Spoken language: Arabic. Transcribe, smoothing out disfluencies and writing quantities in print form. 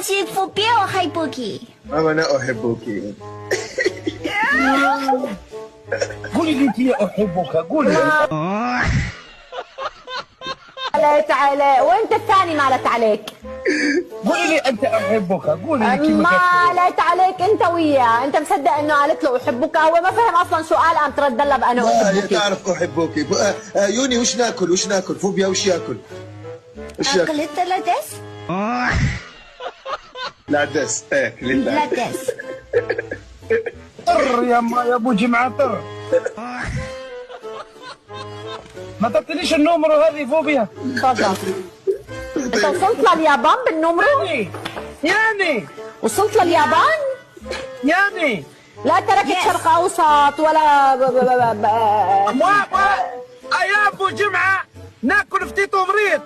是فوبيا وأحبك. أنا أحبك. قولي لي انت احبك، قولي. مالت عليك وانت الثاني مالت عليك. قولي لي انت احبك، قولي لي كيف مالت عليك انت وياه. انت مصدق انه قالت له احبك؟ هو ما فهم اصلا شو قال، قام ترد لها بانا احبك. تعرف أحبك. يوني وش ناكل فوبيا وش ياكل؟ وش ياكل؟ أكلت لدس؟ لا دس. ايه لدس. طر يا ابو جمعه طر. ما تعطينيش النمرو هذه فوبيا. تفضل. انت وصلت لليابان بالنمرو؟ يعني وصلت لليابان؟ يعني لا تركت شرق اوسط ولا يا ابو جمعه ناكل فتيت ومريض.